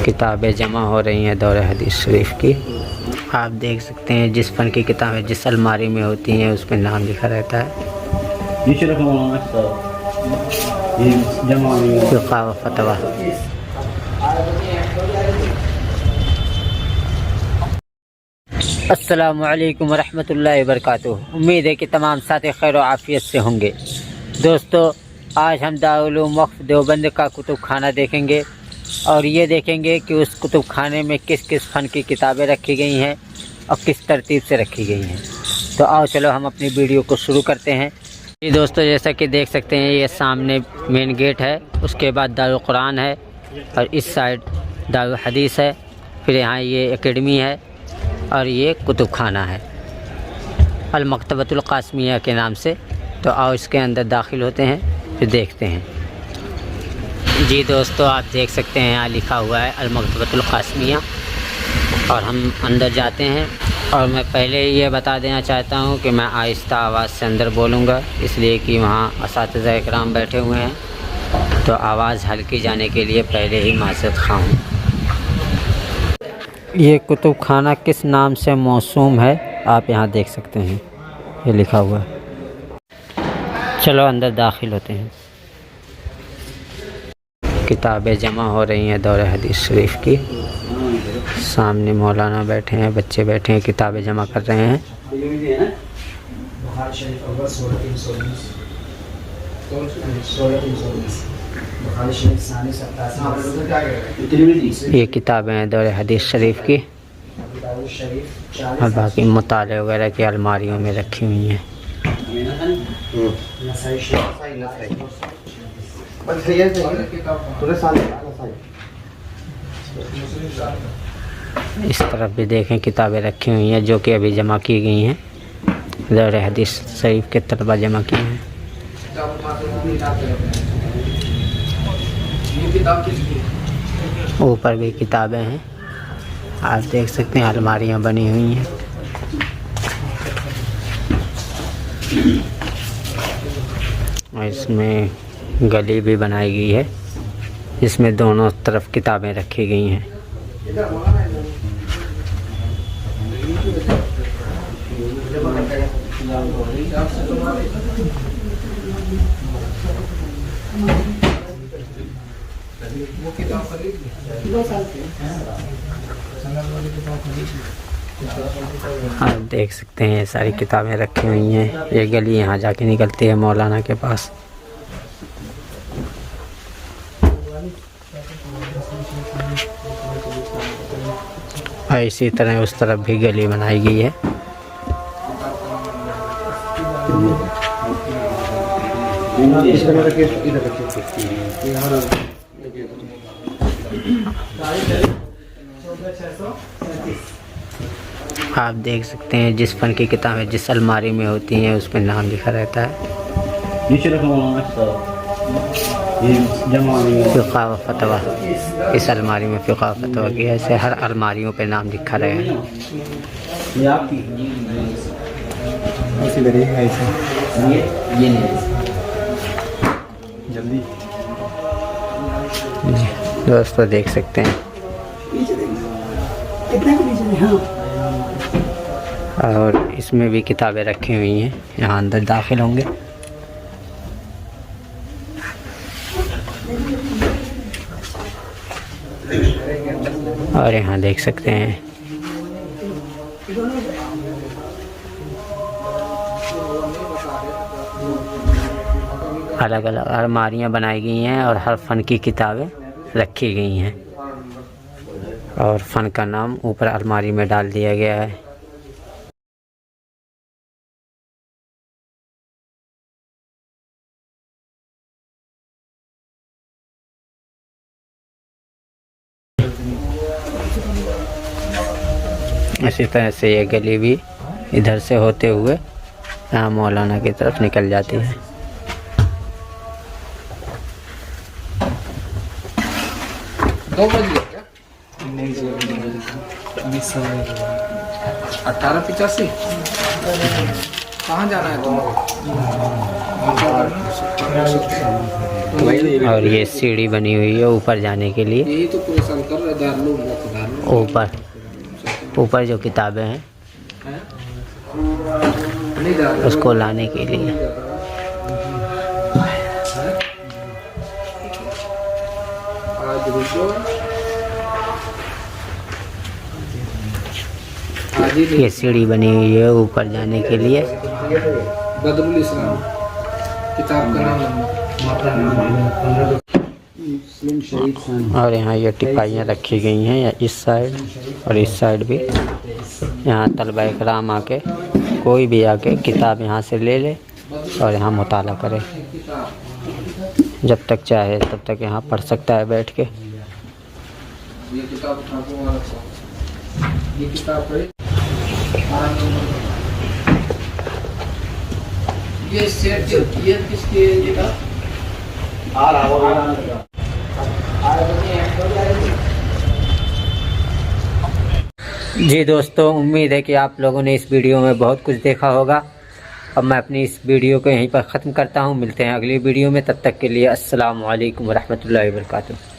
किताबें जमा हो रही हैं दौरे हदीस शरीफ की। आप देख सकते हैं जिस फन की किताबें जिस अलमारी में होती हैं उस पर नाम लिखा रहता है। फ़िक़्ह व फ़तवा। अस्सलामु अलैकुम वरहमतुल्लाहि वबरकातुहू। उम्मीद है कि तमाम साथी खैर व आफ़ियत से होंगे। दोस्तों, आज हम दारुल उलूम वक्फ देवबंद का कुतुब खाना देखेंगे और ये देखेंगे कि उस कुतुब खाने में किस किस फ़न की किताबें रखी गई हैं और किस तरतीब से रखी गई हैं। तो आओ चलो हम अपनी वीडियो को शुरू करते हैं। ये दोस्तों, जैसा कि देख सकते हैं ये सामने मेन गेट है, उसके बाद दारुल कुरान है और इस साइड दारुल हदीस है, फिर यहाँ ये एकेडमी है और ये कुतुब खाना है अल मकतबतुल क़ासिमिया के नाम से। तो आओ इसके अंदर दाखिल होते हैं, फिर देखते हैं। जी दोस्तों, आप देख सकते हैं यहाँ लिखा हुआ है अल मकतबतुल क़ासिमिया और हम अंदर जाते हैं। और मैं पहले ये बता देना चाहता हूँ कि मैं आहिस्ता आवाज़ से अंदर बोलूँगा, इसलिए कि वहाँ असातिज़ा इकराम बैठे हुए हैं, तो आवाज़ हल्की जाने के लिए पहले ही माज़रत ख़्वाह हूँ। ये कुतुब खाना किस नाम से मौसूम है आप यहाँ देख सकते हैं, ये लिखा हुआ है। चलो अंदर दाखिल होते हैं। किताबें जमा हो रही हैं दौरे हदीस शरीफ की। सामने मौलाना बैठे हैं, बच्चे बैठे हैं, किताबें जमा कर रहे हैं। ये किताबें हैं दौरे हदीस शरीफ की और बाकी मुताले वगैरह की अलमारियों में रखी हुई हैं। इस तरफ भी देखें किताबें रखी हुई हैं जो कि अभी जमा की गई हैं, दौरे हदीस शरीफ के तलबा जमा की हैं। ऊपर भी किताबें हैं, आप देख सकते हैं अलमारियां बनी हुई हैं। और इसमें गली भी बनाई गई है जिसमें दोनों तरफ किताबें रखी गई हैं। आप देख सकते हैं ये सारी किताबें रखी हुई हैं। ये गली यहाँ जाके निकलती है मौलाना के पास। और इसी तरह उस तरफ भी गली बनाई गई है। आप देख सकते हैं जिस फन की किताबें जिस अलमारी में होती हैं उस पर नाम लिखा रहता है। फ़िक़्ह व फ़तवा। इस अलमारी में फ़िक़्ह व फ़तवा की ऐसे हर अलमारियों पे नाम लिखा रहे हैं। जल्दी दोस्तों देख सकते हैं और इसमें भी किताबें रखी हुई हैं। यहाँ अंदर दाखिल होंगे। और यहाँ देख सकते हैं अलग अलग अलमारियाँ बनाई गई हैं और हर फ़न की किताबें रखी गई हैं और फ़न का नाम ऊपर अलमारी में डाल दिया गया है। इसी तरह से ये गली भी इधर से होते हुए यहाँ मौलाना की तरफ निकल जाती है। दो बज गया क्या? नहीं, 1885। कहाँ जाना है तुमको? और ये सीढ़ी बनी हुई है ऊपर जाने के लिए। यही तो परेशान कर रहा है दारुल ऊपर जो किताबें हैं नहीं जा रहा उसको लाने के लिए। आज रुको आज ही ये सीढ़ी बनी हुई है ऊपर जाने के लिए। बदरुल इस्लाम किताब का नाम मुस्लिम शहीद खान। और यहाँ ये टिपाइयाँ रखी गई हैं इस साइड और इस साइड भी। यहाँ तलबा इकराम आके कोई भी आके किताब यहाँ से ले ले और यहाँ मुताला करे। जब तक चाहे तब तक यहाँ पढ़ सकता है बैठ के। ये किताब ठाकुर वाला साहब। ये किताब पढ़े ये सेट जो ये किसकी है ये का जी दोस्तों, उम्मीद है कि आप लोगों ने इस वीडियो में बहुत कुछ देखा होगा। अब मैं अपनी इस वीडियो को यहीं पर ख़त्म करता हूँ। मिलते हैं अगली वीडियो में, तब तक के लिए अस्सलाम वालेकुम रहमतुल्लाहि व बरकातुहू।